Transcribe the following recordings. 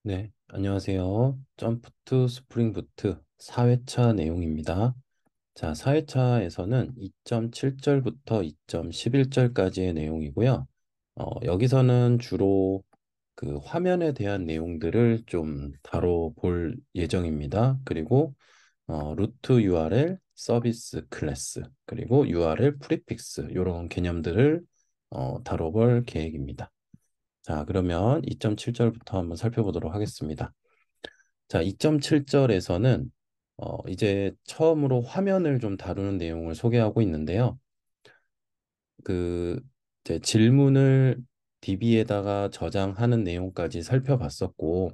네, 안녕하세요. 점프 투 스프링 부트 4회차 내용입니다. 자, 4회차에서는 2.7절부터 2.11절까지의 내용이고요. 여기서는 주로 그 화면에 대한 내용들을 좀 다뤄볼 예정입니다. 그리고 루트 URL, 서비스 클래스, 그리고 URL 프리픽스 이런 개념들을 다뤄볼 계획입니다. 자, 그러면 2.7절부터 한번 살펴보도록 하겠습니다. 자, 2.7절에서는 이제 처음으로 화면을 좀 다루는 내용을 소개하고 있는데요. 그 이제 질문을 DB에다가 저장하는 내용까지 살펴봤었고,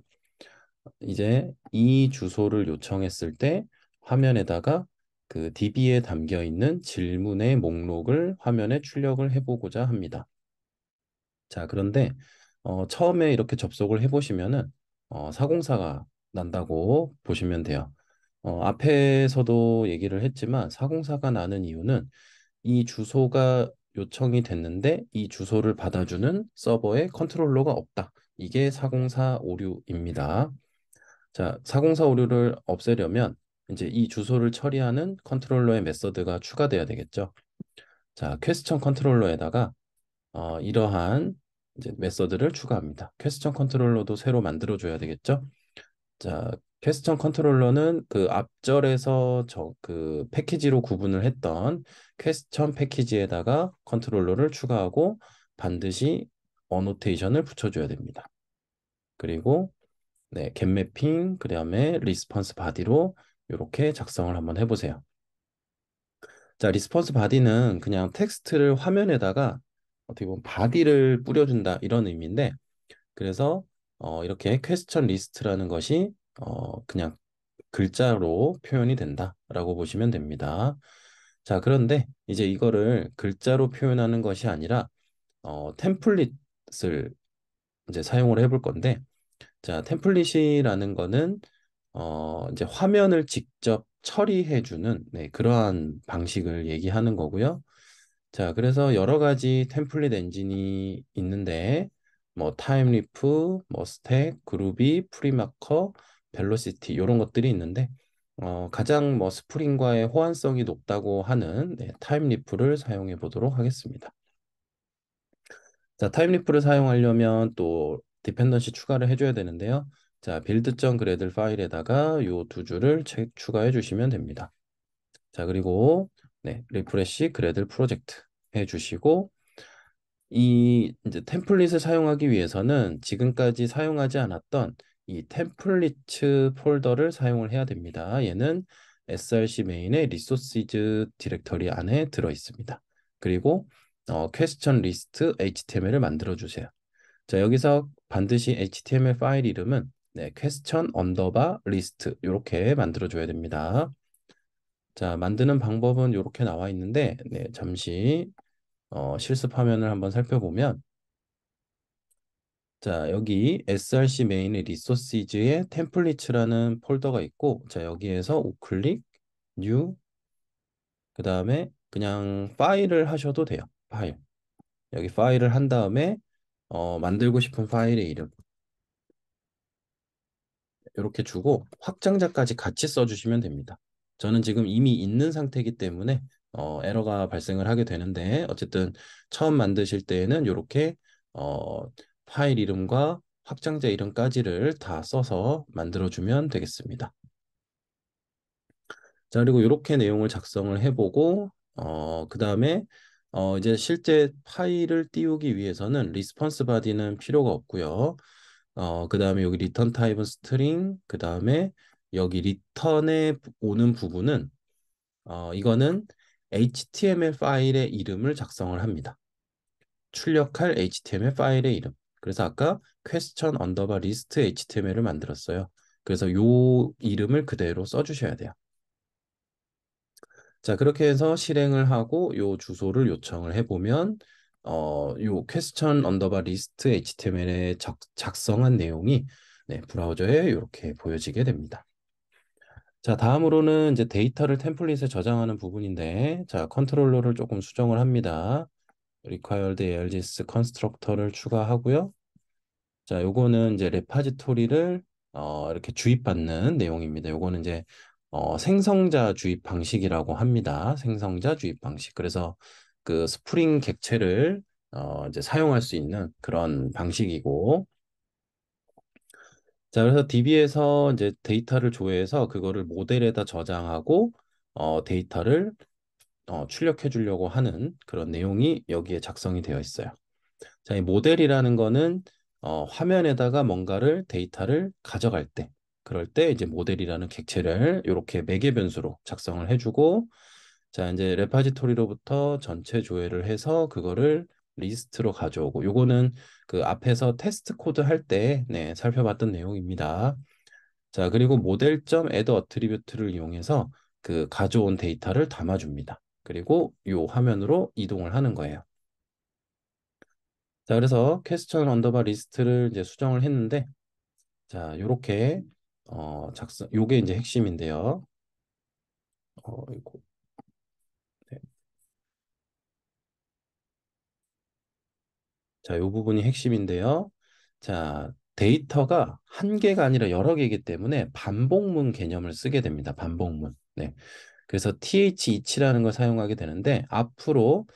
이제 이 주소를 요청했을 때 화면에다가 그 DB에 담겨 있는 질문의 목록을 화면에 출력을 해보고자 합니다. 자, 그런데 처음에 이렇게 접속을 해보시면은 사공사가 난다고 보시면 돼요. 앞에서도 얘기를 했지만 사공사가 나는 이유는 이 주소가 요청이 됐는데 이 주소를 받아주는 서버에 컨트롤러가 없다. 이게 사공사 오류입니다. 자, 사공사 오류를 없애려면 이제 이 주소를 처리하는 컨트롤러의 메서드가 추가돼야 되겠죠. 자, 퀘스천 컨트롤러에다가 이러한 이제 메서드를 추가합니다. 퀘스천 컨트롤러도 새로 만들어줘야 되겠죠? 자, 퀘스천 컨트롤러는 그 앞절에서 그 패키지로 구분을 했던 퀘스천 패키지에다가 컨트롤러를 추가하고 반드시 어노테이션을 붙여줘야 됩니다. 그리고 네, 겟매핑, 그다음에 리스폰스 바디로 이렇게 작성을 한번 해보세요. 자, 리스폰스 바디는 그냥 텍스트를 화면에다가 어떻게 보면 바디를 뿌려준다 이런 의미인데 그래서 이렇게 퀘스천 리스트라는 것이 그냥 글자로 표현이 된다라고 보시면 됩니다. 자, 그런데 이제 이거를 글자로 표현하는 것이 아니라 템플릿을 이제 사용을 해볼 건데 자, 템플릿이라는 거는 이제 화면을 직접 처리해주는 네, 그러한 방식을 얘기하는 거고요. 자, 그래서 여러 가지 템플릿 엔진이 있는데 뭐 타임리프, 뭐 스택, 그루비, 프리마커, 벨로시티 이런 것들이 있는데 가장 뭐 스프링과의 호환성이 높다고 하는 네, 타임리프를 사용해 보도록 하겠습니다. 자, 타임리프를 사용하려면 또 디펜던시 추가를 해줘야 되는데요. 자, build.gradle 파일에다가 요 두 줄을 추가해 주시면 됩니다. 자, 그리고 네, 리프레시 그래들 프로젝트 해주시고 이 이제 템플릿을 사용하기 위해서는 지금까지 사용하지 않았던 이 템플릿 폴더를 사용을 해야 됩니다. 얘는 src 메인의 리소시즈 디렉터리 안에 들어 있습니다. 그리고 퀘스천 리스트 HTML을 만들어 주세요. 자, 여기서 반드시 HTML 파일 이름은 네, 퀘스천 언더바 리스트 이렇게 만들어 줘야 됩니다. 자, 만드는 방법은 이렇게 나와 있는데 네, 잠시 실습 화면을 한번 살펴보면 자, 여기 src 메인의 리소시즈에 템플릿이라는 폴더가 있고 자, 여기에서 우클릭 뉴 그다음에 그냥 파일을 하셔도 돼요. 파일. 여기 파일을 한 다음에 만들고 싶은 파일의 이름 이렇게 주고 확장자까지 같이 써주시면 됩니다. 저는 지금 이미 있는 상태이기 때문에 에러가 발생을 하게 되는데 어쨌든 처음 만드실 때에는 이렇게 어, 파일 이름과 확장자 이름까지를 다 써서 만들어주면 되겠습니다. 자, 그리고 이렇게 내용을 작성을 해보고 그 다음에 이제 실제 파일을 띄우기 위해서는 리스폰스 바디는 필요가 없고요. 그 다음에 여기 리턴 타입은 스트링, 그 다음에 여기 리턴에 오는 부분은 이거는 HTML 파일의 이름을 작성을 합니다. 출력할 HTML 파일의 이름. 그래서 아까 question underbar list HTML을 만들었어요. 그래서 요 이름을 그대로 써주셔야 돼요. 자, 그렇게 해서 실행을 하고 요 주소를 요청을 해보면 요 question underbar list HTML에 작성한 내용이 네, 브라우저에 이렇게 보여지게 됩니다. 자, 다음으로는 이제 데이터를 템플릿에 저장하는 부분인데, 자, 컨트롤러를 조금 수정을 합니다. required ARGS 컨스트럭터를 추가하고요. 자, 요거는 이제 레파지토리를 이렇게 주입받는 내용입니다. 요거는 이제 생성자 주입 방식이라고 합니다. 생성자 주입 방식. 그래서 그 스프링 객체를 이제 사용할 수 있는 그런 방식이고, 자, 그래서 DB에서 이제 데이터를 조회해서 그거를 모델에다 저장하고 데이터를 출력해 주려고 하는 그런 내용이 여기에 작성이 되어 있어요. 자, 이 모델이라는 거는 화면에다가 뭔가를 데이터를 가져갈 때, 그럴 때 이제 모델이라는 객체를 이렇게 매개 변수로 작성을 해주고, 자, 이제 레파지토리로부터 전체 조회를 해서 그거를 리스트로 가져오고, 요거는 그 앞에서 테스트 코드 할 때, 네, 살펴봤던 내용입니다. 자, 그리고 모델점 애드 어트리뷰트를 이용해서 그 가져온 데이터를 담아줍니다. 그리고 요 화면으로 이동을 하는 거예요. 자, 그래서 퀘스천 언더바 리스트를 이제 수정을 했는데, 자, 요렇게 요게 이제 핵심인데요. 이거, 네. 자, 요 부분이 핵심인데요. 자, 데이터가 한 개가 아니라 여러 개이기 때문에 반복문 개념을 쓰게 됩니다. 반복문. 네. 그래서 TH2치라는 걸 사용하게 되는데, 앞으로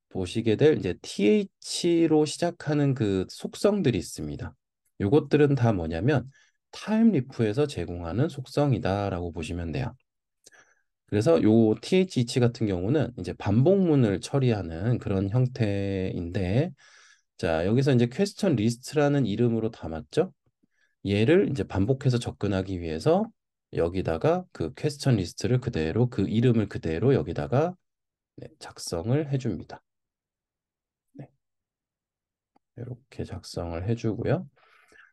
보시게 될 이제 TH로 시작하는 그 속성들이 있습니다. 요것들은 다 뭐냐면 타임리프에서 제공하는 속성이다라고 보시면 돼요. 그래서 요 TH2치 같은 경우는 이제 반복문을 처리하는 그런 형태인데, 자, 여기서 이제 퀘스천 리스트라는 이름으로 담았죠. 얘를 이제 반복해서 접근하기 위해서 여기다가 그 퀘스천 리스트를 그대로 그 이름을 그대로 여기다가 네, 작성을 해줍니다. 네, 이렇게 작성을 해주고요.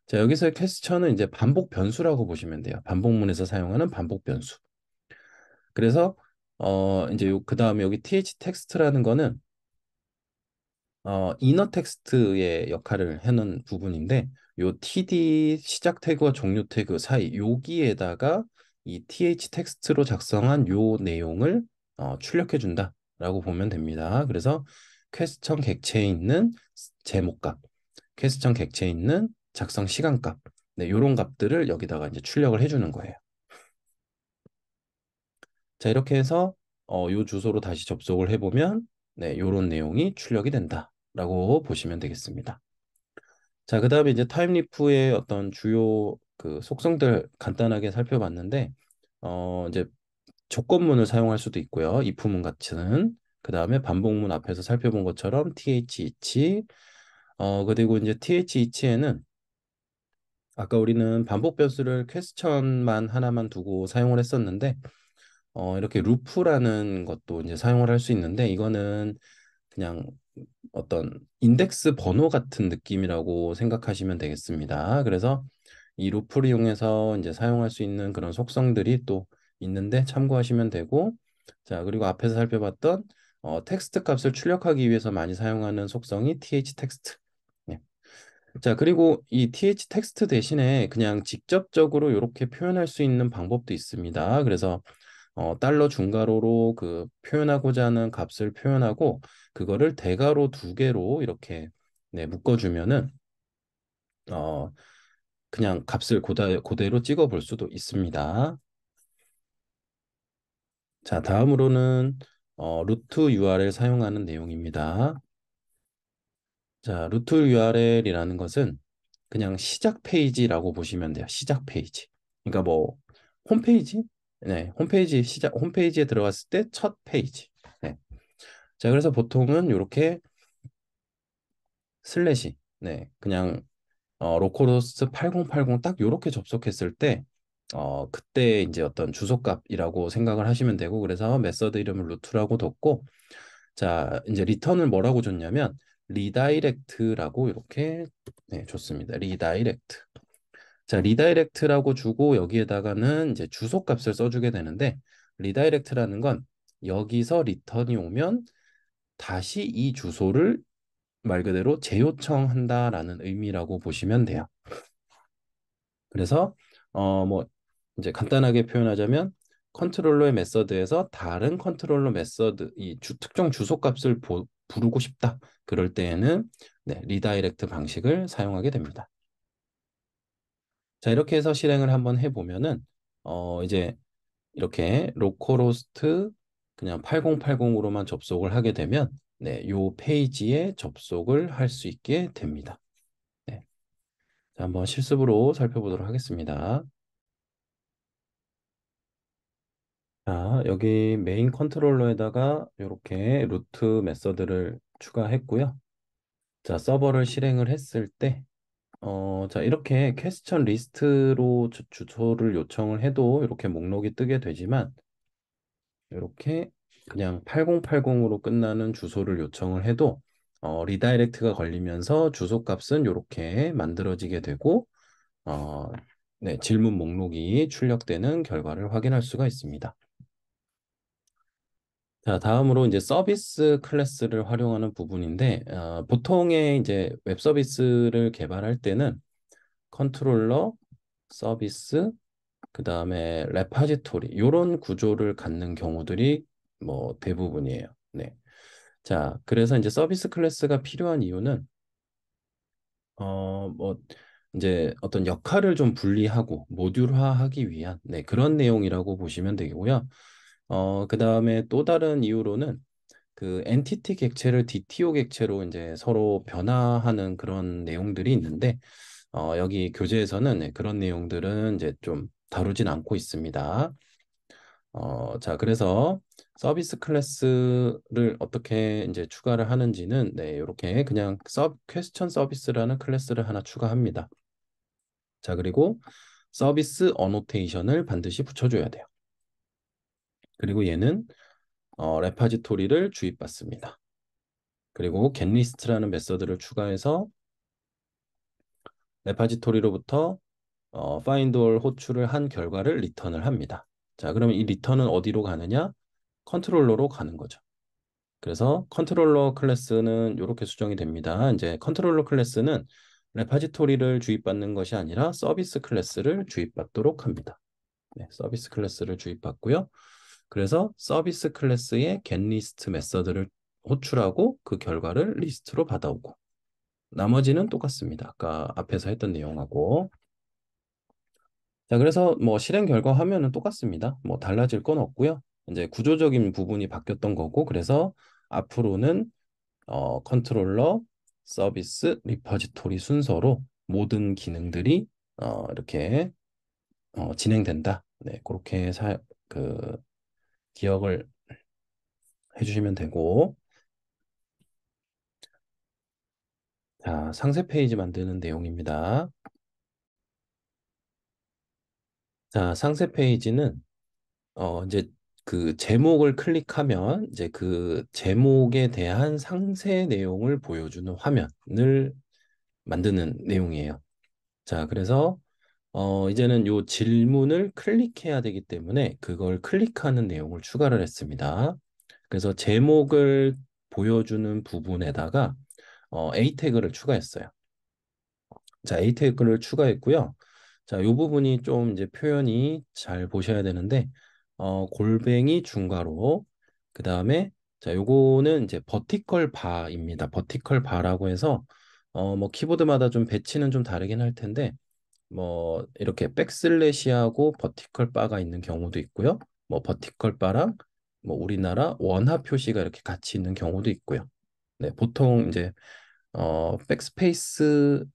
자, 여기서의 퀘스천은 이제 반복 변수라고 보시면 돼요. 반복문에서 사용하는 반복 변수. 그래서 이제 그다음에 여기 th 텍스트라는 거는 이너 텍스트의 역할을 하는 부분인데, 요 td 시작 태그와 종료 태그 사이 여기에다가 이 th 텍스트로 작성한 요 내용을 출력해 준다라고 보면 됩니다. 그래서 퀘스천 객체에 있는 제목값, 퀘스천 객체에 있는 작성 시간값, 네, 요런 값들을 여기다가 이제 출력을 해주는 거예요. 자, 이렇게 해서 요 주소로 다시 접속을 해보면 네, 요런 내용이 출력이 된다라고 보시면 되겠습니다. 자, 그다음에 이제 타임리프의 어떤 주요 그 속성들 간단하게 살펴봤는데, 이제 조건문을 사용할 수도 있고요. if문 같은. 그다음에 반복문 앞에서 살펴본 것처럼 th 그리고 이제 th-e치에는 아까 우리는 반복 변수를 퀘스천만 하나만 두고 사용을 했었는데, 이렇게 루프라는 것도 이제 사용을 할 수 있는데, 이거는 그냥 어떤 인덱스 번호 같은 느낌이라고 생각하시면 되겠습니다. 그래서 이 루프를 이용해서 이제 사용할 수 있는 그런 속성들이 또 있는데 참고하시면 되고, 자, 그리고 앞에서 살펴봤던 텍스트 값을 출력하기 위해서 많이 사용하는 속성이 th 텍스트. 네. 자, 그리고 이 th 텍스트 대신에 그냥 직접적으로 이렇게 표현할 수 있는 방법도 있습니다. 그래서 달러 중괄호로 그 표현하고자 하는 값을 표현하고 그거를 대괄호 두 개로 이렇게 네, 묶어주면은 어, 그냥 값을 그대로 찍어 볼 수도 있습니다. 자, 다음으로는 루트 URL 사용하는 내용입니다. 자, 루트 URL이라는 것은 그냥 시작 페이지라고 보시면 돼요. 시작 페이지. 그러니까 뭐 홈페이지? 네, 홈페이지에 들어갔을 때 첫 페이지. 네. 자, 그래서 보통은 이렇게 슬래시, 네, 그냥 로컬호스트 8080 딱 요렇게 접속했을 때 그때 이제 어떤 주소값이라고 생각을 하시면 되고, 그래서 메서드 이름을 루트라고 뒀고, 자, 이제 리턴을 뭐라고 줬냐면 리다이렉트라고 이렇게 네, 줬습니다. 리다이렉트. 자, 리다이렉트라고 주고 여기에다가는 이제 주소값을 써주게 되는데, 리다이렉트라는 건 여기서 리턴이 오면 다시 이 주소를 말 그대로 재요청한다라는 의미라고 보시면 돼요. 그래서 뭐 이제 간단하게 표현하자면 컨트롤러의 메서드에서 다른 컨트롤러 메서드 특정 주소값을 부르고 싶다. 그럴 때에는 네, 리다이렉트 방식을 사용하게 됩니다. 자, 이렇게 해서 실행을 한번 해보면은, 이제 이렇게 로컬호스트 그냥 8080으로만 접속을 하게 되면, 네, 요 페이지에 접속을 할 수 있게 됩니다. 네. 자, 한번 실습으로 살펴보도록 하겠습니다. 자, 여기 메인 컨트롤러에다가 이렇게 루트 메서드를 추가했고요. 자, 서버를 실행을 했을 때, 자, 이렇게 퀘스천 리스트로 주소를 요청을 해도 이렇게 목록이 뜨게 되지만, 이렇게 그냥 8080으로 끝나는 주소를 요청을 해도, 리다이렉트가 걸리면서 주소 값은 이렇게 만들어지게 되고, 어, 네, 질문 목록이 출력되는 결과를 확인할 수가 있습니다. 자, 다음으로 이제 서비스 클래스를 활용하는 부분인데, 보통의 이제 웹 서비스를 개발할 때는 컨트롤러, 서비스, 그 다음에 레파지토리 이런 구조를 갖는 경우들이 뭐 대부분이에요. 네. 자, 그래서 이제 서비스 클래스가 필요한 이유는 뭐 이제 어떤 역할을 좀 분리하고 모듈화하기 위한 그런 내용이라고 보시면 되고요. 그 다음에 또 다른 이유로는 그 엔티티 객체를 DTO 객체로 이제 서로 변화하는 그런 내용들이 있는데 여기 교재에서는 그런 내용들은 이제 좀 다루진 않고 있습니다. 자, 그래서 서비스 클래스를 어떻게 이제 추가를 하는지는 이렇게 그냥 퀘스천 서비스라는 클래스를 하나 추가합니다. 자, 그리고 서비스 어노테이션을 반드시 붙여줘야 돼요. 그리고 얘는 레파지토리를 주입받습니다. 그리고 getList라는 메서드를 추가해서 레파지토리로부터 find all 호출을 한 결과를 리턴을 합니다. 자, 그러면 이 리턴은 어디로 가느냐? 컨트롤러로 가는 거죠. 그래서 컨트롤러 클래스는 이렇게 수정이 됩니다. 이제 컨트롤러 클래스는 레파지토리를 주입받는 것이 아니라 서비스 클래스를 주입받도록 합니다. 네, 서비스 클래스를 주입받고요. 그래서 서비스 클래스의 getList 메서드를 호출하고 그 결과를 리스트로 받아오고 나머지는 똑같습니다. 아까 앞에서 했던 내용하고. 자, 그래서 뭐 실행 결과 화면은 똑같습니다. 뭐 달라질 건 없고요. 이제 구조적인 부분이 바뀌었던 거고, 그래서 앞으로는 컨트롤러, 서비스, 리퍼지토리 순서로 모든 기능들이 이렇게 진행된다. 네, 그렇게 그 기억을 해주시면 되고, 자, 상세 페이지 만드는 내용입니다. 자, 상세 페이지는 이제 그 제목을 클릭하면 이제 그 제목에 대한 상세 내용을 보여주는 화면을 만드는 내용이에요. 자, 그래서 이제는 요 질문을 클릭해야 되기 때문에 그걸 클릭하는 내용을 추가를 했습니다. 그래서 제목을 보여주는 부분에다가 A 태그를 추가했어요. 자, A 태그를 추가했고요. 자, 이 부분이 좀 이제 표현이 잘 보셔야 되는데, 골뱅이 중괄호, 그 다음에, 자, 요거는 이제 버티컬 바입니다. 버티컬 바라고 해서, 뭐, 키보드마다 좀 배치는 좀 다르긴 할 텐데, 뭐, 이렇게 백슬래시하고 버티컬 바가 있는 경우도 있고요. 뭐, 버티컬 바랑, 뭐, 우리나라 원화 표시가 이렇게 같이 있는 경우도 있고요. 네, 보통 이제 백스페이스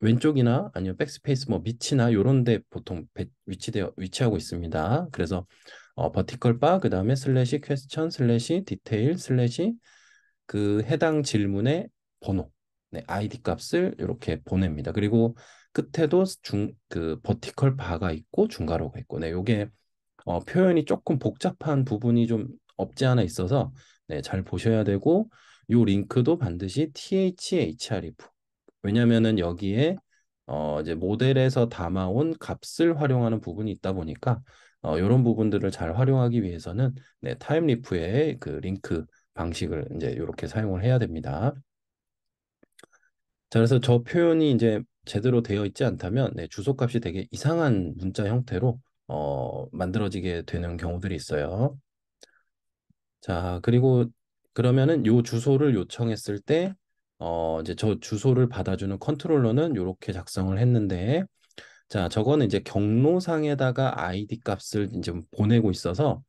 왼쪽이나 아니면 백스페이스 뭐 밑이나 요런 데 보통 위치하고 있습니다. 그래서 버티컬 바 그다음에 슬래시 퀘스천 슬래시 디테일 슬래시 그 해당 질문의 번호 아이디 값을 이렇게 보냅니다. 그리고 끝에도 그 버티컬 바가 있고 중괄호가 있고 요게 표현이 조금 복잡한 부분이 좀 없지 않아 있어서 잘 보셔야 되고 요 링크도 반드시 THREF 왜냐면은 여기에 이제 모델에서 담아온 값을 활용하는 부분이 있다 보니까 이런 부분들을 잘 활용하기 위해서는 타임리프의 그 링크 방식을 이제 이렇게 사용을 해야 됩니다. 자, 그래서 저 표현이 이제 제대로 되어 있지 않다면 주소값이 되게 이상한 문자 형태로 만들어지게 되는 경우들이 있어요. 자, 그리고 그러면은 요 주소를 요청했을 때 이제 저 주소를 받아주는 컨트롤러는 이렇게 작성을 했는데 자, 저거는 이제 경로상에다가 아이디 값을 이제 보내고 있어서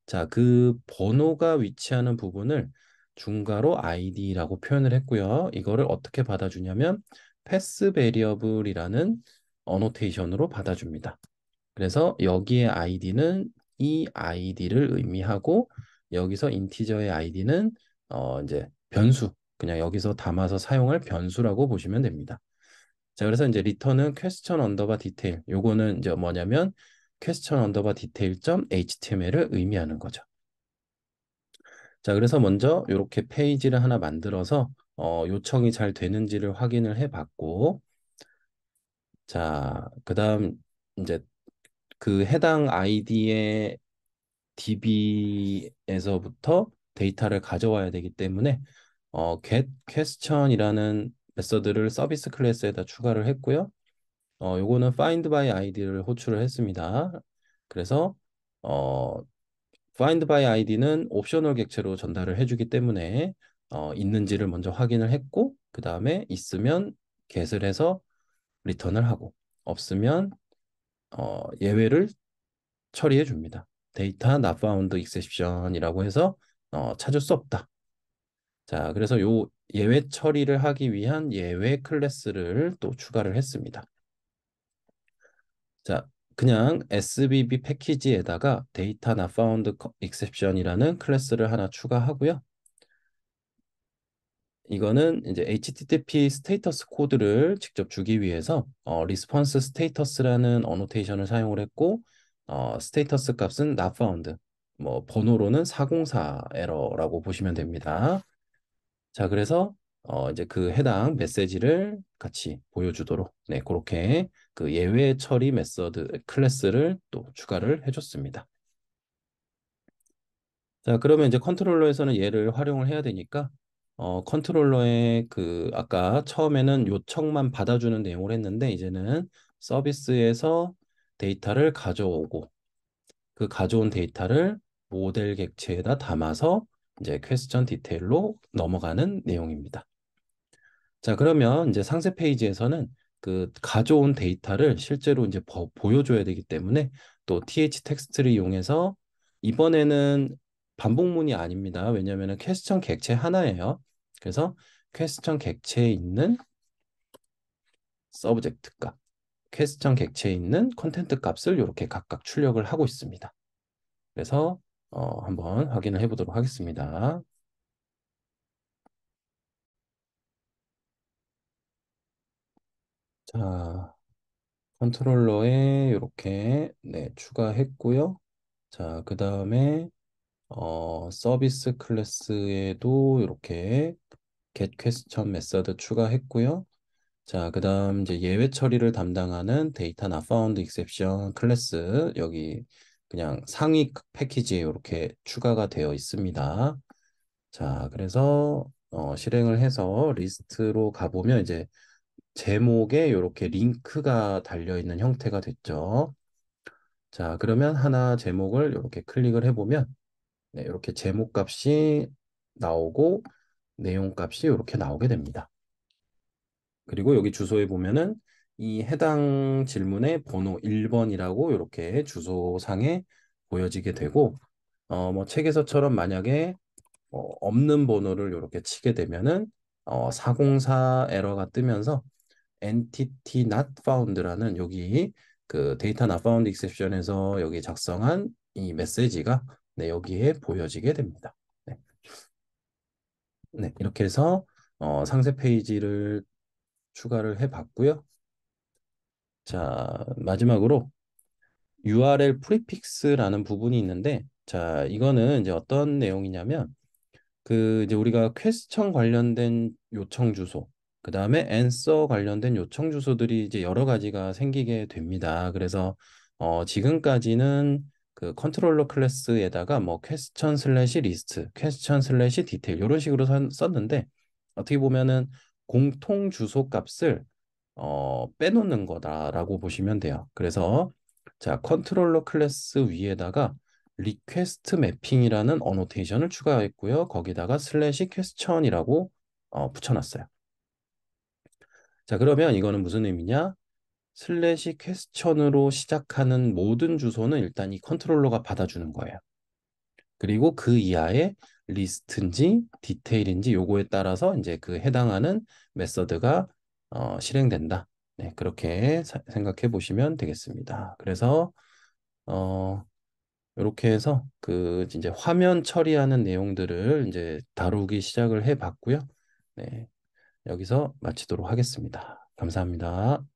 자, 그 번호가 위치하는 부분을 중괄호 id라고 표현을 했고요. 이거를 어떻게 받아주냐면 패스 베리어블이라는 어노테이션으로 받아줍니다. 그래서 여기에 id는 이 id를 의미하고 여기서 인티저의 id는 이제 변수, 그냥 여기서 담아서 사용할 변수라고 보시면 됩니다. 자, 그래서 이제 리턴은 question 언더바 디테일. 요거는 이제 뭐냐면 question 언더바 디테일 점 html을 의미하는 거죠. 자, 그래서 먼저 이렇게 페이지를 하나 만들어서 요청이 잘 되는지를 확인을 해 봤고, 자, 그다음 이제 그 해당 아이디의 DB에서부터 데이터를 가져와야 되기 때문에 get question이라는 메서드를 서비스 클래스에다 추가를 했고요. 요거는 find by id를 호출을 했습니다. 그래서 어, find by id는 옵셔널 객체로 전달을 해주기 때문에 있는지를 먼저 확인을 했고 그 다음에 있으면 get을 해서 리턴을 하고 없으면 예외를 처리해 줍니다. 데이터 not found exception이라고 해서 찾을 수 없다. 자, 그래서 요 예외 처리를 하기 위한 예외 클래스를 또 추가를 했습니다. 자, 그냥 SBB 패키지에다가 데이터 not found exception이라는 클래스를 하나 추가하고요. 이거는 이제 HTTP 스테이터스 코드를 직접 주기 위해서 response status라는 어노테이션을 사용을 했고 스테이터스 값은 not found, 뭐 번호로는 404 에러라고 보시면 됩니다. 자, 그래서 이제 그 해당 메시지를 같이 보여주도록 네, 그렇게 그 예외 처리 메서드 클래스를 또 추가를 해줬습니다. 자, 그러면 이제 컨트롤러에서는 얘를 활용을 해야 되니까 컨트롤러의 그 아까 처음에는 요청만 받아주는 내용을 했는데 이제는 서비스에서 데이터를 가져오고 그 가져온 데이터를 모델 객체에다 담아서 이제 퀘스천 디테일로 넘어가는 내용입니다. 자, 그러면 이제 상세 페이지에서는 그 가져온 데이터를 실제로 이제 보여줘야 되기 때문에 또 th 텍스트를 이용해서 이번에는 반복문이 아닙니다. 왜냐하면 퀘스천 객체 하나예요. 그래서 퀘스천 객체에 있는 서브젝트 값, 퀘스천 객체에 있는 컨텐트 값을 이렇게 각각 출력을 하고 있습니다. 그래서 한번 확인을 해보도록 하겠습니다. 자, 컨트롤러에 이렇게 네, 추가했고요. 자, 그 다음에 서비스 클래스에도 이렇게 get question 메서드 추가했고요. 자, 그 다음 이제 예외 처리를 담당하는 데이터 not found exception 클래스 여기 그냥 상위 패키지에 이렇게 추가가 되어 있습니다. 자, 그래서 실행을 해서 리스트로 가보면 이제 제목에 이렇게 링크가 달려 있는 형태가 됐죠. 자, 그러면 하나 제목을 이렇게 클릭을 해보면 네, 이렇게 제목 값이 나오고 내용 값이 이렇게 나오게 됩니다. 그리고 여기 주소에 보면은 이 해당 질문의 번호 1번이라고 이렇게 주소상에 보여지게 되고 뭐 책에서처럼 만약에 없는 번호를 이렇게 치게 되면은 404 에러가 뜨면서 entity not found라는 여기 그 데이터 not found exception에서 여기 작성한 이 메시지가 네, 여기에 보여지게 됩니다. 네, 네, 이렇게 해서 상세 페이지를 추가를 해봤고요. 자, 마지막으로 URL 프리픽스라는 부분이 있는데, 자, 이거는 이제 어떤 내용이냐면 그 이제 우리가 퀘스천 관련된 요청 주소, 그 다음에 앤서 관련된 요청 주소들이 이제 여러 가지가 생기게 됩니다. 그래서 지금까지는 그 컨트롤러 클래스에다가 뭐 퀘스천 슬래시 리스트, 퀘스천 슬래시 디테일 이런 식으로 썼는데 어떻게 보면은 공통 주소 값을 빼놓는 거다라고 보시면 돼요. 그래서 자 컨트롤러 클래스 위에다가 리퀘스트 매핑이라는 어노테이션을 추가했고요. 거기다가 슬래시 퀘스천이라고 붙여놨어요. 자, 그러면 이거는 무슨 의미냐? 슬래시 퀘스천으로 시작하는 모든 주소는 일단 이 컨트롤러가 받아주는 거예요. 그리고 그 이하의 리스트인지 디테일인지 요거에 따라서 이제 그 해당하는 메서드가 실행된다. 네, 그렇게 생각해 보시면 되겠습니다. 그래서 어, 이렇게 해서 그 이제 화면 처리하는 내용들을 이제 다루기 시작을 해 봤고요. 네, 여기서 마치도록 하겠습니다. 감사합니다.